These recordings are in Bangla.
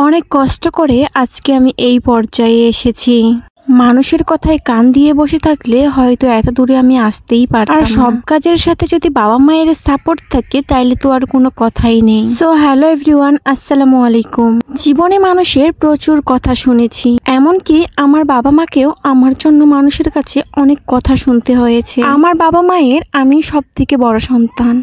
অনেক কষ্ট করে আজকে আমি এই পর্যায়ে এসেছি। মানুষের কথায় কান দিয়ে বসে থাকলে হয়তো এত দূরে আমি আসতেই পারতাম না। আর সব কাজের সাথে যদি বাবা মায়ের সাপোর্ট থাকে তাইলে তো আর কোনো কথাই নেই। সো হ্যালো এভরিওয়ান, আসসালামু আলাইকুম। জীবনে মানুষের প্রচুর কথা শুনেছি, এমনকি আমার বাবা মাকেও আমার জন্য মানুষের কাছে অনেক কথা শুনতে হয়েছে। আমার বাবা মায়ের আমি সব থেকে বড় সন্তান,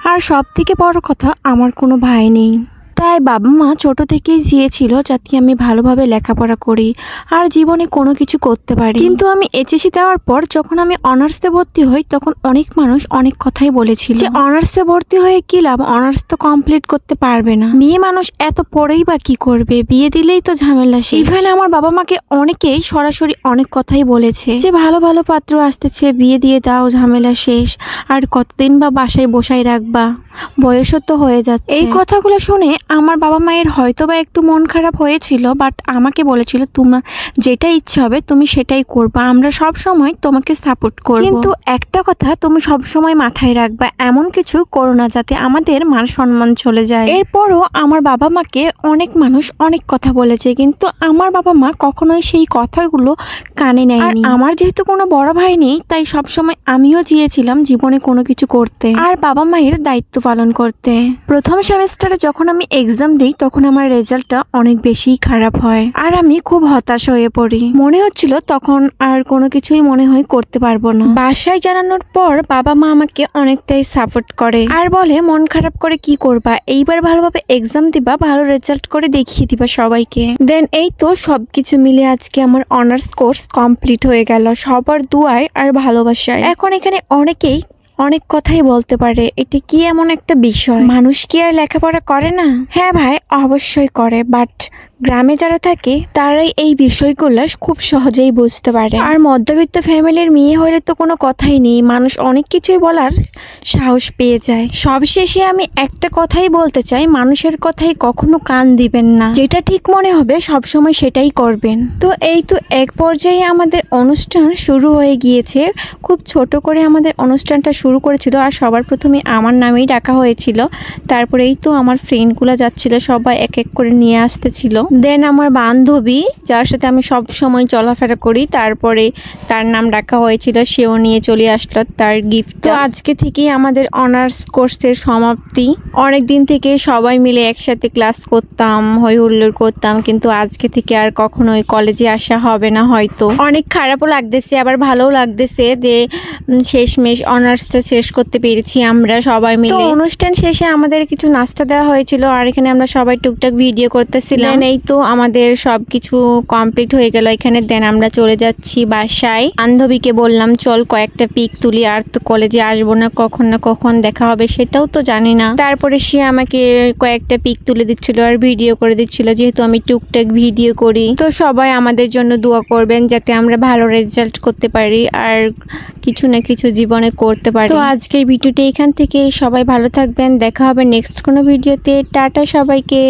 আর সব থেকে বড় কথা আমার কোনো ভাই নেই। তাই বাবা মা ছোট থেকেই চেয়েছিল যাতে আমি ভালোভাবে লেখাপড়া করি আর জীবনে কোনো কিছু করতে পারি। কিন্তু আমি এইচএসসি দেওয়ার পর যখন আমি অনার্সে ভর্তি হই তখন অনেক মানুষ অনেক কথাই বলেছিল যে অনার্সে ভর্তি হয়ে কি লাভ, অনার্স তো কমপ্লিট করতে পারবে না, মেয়ে মানুষ এত পড়েই বা কি করবে, বিয়ে দিলেই তো ঝামেলা শেষ। ইভেন আমার বাবা মাকে অনেকেই সরাসরি অনেক কথাই বলেছে যে ভালো ভালো পাত্র আসতেছে, বিয়ে দিয়ে দাও, ঝামেলা শেষ, আর কতদিন বা বাসায় বসাই রাখবা, বয়সও তো হয়ে যাচ্ছে। এই কথাগুলো শুনে আমার বাবা মায়ের হয়তো বা একটু মন খারাপ হয়েছিল, বাট আমাকে বলেছিল তোমার যেটা ইচ্ছে হবে তুমি সেটাই করবা, আমরা সব সময় তোমাকে সাপোর্ট করব। কিন্তু একটা কথা তুমি সব সময় মাথায় রাখবা, এমন কিছু করো না যাতে আমাদের মান সম্মান চলে যায়। এরপরও আমার বাবা মাকে অনেক মানুষ অনেক কথা বলেছে, কিন্তু আমার বাবা মা কখনোই সেই কথাগুলো কানে নেয়নি। আমার যেহেতু কোনো বড় ভাই নেই তাই সব সময় আমিও চেয়েছিলাম জীবনে কোনো কিছু করতে আর বাবা মায়ের দায়িত্ব পালন করতে। প্রথম সেমিস্টারে যখন আমি এক্সাম দিই তখন আমার রেজাল্টটা অনেক বেশি খারাপ হয় আর আমি খুব হতাশ হয়ে পড়ি। মনে হচ্ছিল তখন আর কোনো কিছুই মনে হয় করতে পারবো না। বাসায় জানানোর পর বাবা মা আমাকে অনেকটাই সাপোর্ট করে আর বলে মন খারাপ করে কি করবা, এইবার ভালোভাবে এক্সাম দিবা, ভালো রেজাল্ট করে দেখিয়ে দিবা সবাইকে। দেন এই তো সবকিছু মিলে আজকে আমার অনার্স কোর্স কমপ্লিট হয়ে গেল সবার দুয়ায় আর ভালোবাসায়। এখন এখানে অনেকেই অনেক কথাই বলতে পারে, এটা কি এমন একটা বিষয়, মানুষ কি আর লেখাপড়া করে না? হ্যাঁ ভাই, অবশ্যই করে, বাট গ্রামে যারা থাকে তারাই এই বিষয়গুলো খুব সহজেই বুঝতে পারে। আর মধ্যবিত্ত ফ্যামিলির মেয়ে হলে তো কোনো কথাই নেই, মানুষ অনেক কিছুই বলার সাহস পেয়ে যায়। সবশেষে আমি একটা কথাই বলতে চাই, মানুষের কথাই কখনো কান দিবেন না, যেটা ঠিক মনে হবে সবসময় সেটাই করবেন। তো এই তো এক পর্যায়ে আমাদের অনুষ্ঠান শুরু হয়ে গিয়েছে। খুব ছোট করে আমাদের অনুষ্ঠানটা শুরু করেছিল আর সবার প্রথমে আমার নামেই ডাকা হয়েছিল। তারপরে এই তো আমার ফ্রেন্ডগুলো যাচ্ছিল, সবাই এক এক করে নিয়ে আসতেছিল। দেন আমার বান্ধবী যার সাথে আমি সব সময় চলাফেরা করি, তারপরে তার নাম ডাকা হয়েছিল, সেও নিয়ে চলে আসলো তার গিফট। তো আজকে থেকেই আমাদের অনার্স কোর্সের সমাপ্তি। অনেক দিন থেকে সবাই মিলে একসাথে ক্লাস করতাম, হই হুল্লোড় করতাম, কিন্তু আজকে থেকে আর কখনোই কলেজে আসা হবে না হয়তো। অনেক খারাপও লাগতেছে আবার ভালোও লাগতেছে যে শেষমেশ অনার্সটা শেষ করতে পেরেছি আমরা সবাই মিলে। অনুষ্ঠান শেষে আমাদের কিছু নাস্তা দেওয়া হয়েছিল আর এখানে আমরা সবাই টুকটাক ভিডিও করতেছিলাম। এই তো আমাদের সবকিছু কমপ্লিট হয়ে গেল এখানে। দেন আমরা চলে যাচ্ছি বাসায়। বান্ধবীকে বললাম চল কয়েকটা পিক তুলি, আর তো কলেজে আসবো না, কখন না কখন দেখা হবে সেটাও তো জানি না। তারপরে সে আমাকে কয়েকটা পিক তুলে দিচ্ছিল আর ভিডিও করে দিচ্ছিল, যেহেতু আমি টুকটাক ভিডিও করি। তো সবাই আমাদের জন্য দোয়া করবেন যাতে আমরা ভালো রেজাল্ট করতে পারি আর কিছু না কিছু জীবনে করতে পারি। তো আজকের ভিডিওটা এখান থেকে, সবাই ভালো থাকবেন, দেখা হবে নেক্সট কোনো ভিডিওতে। টাটা সবাইকে।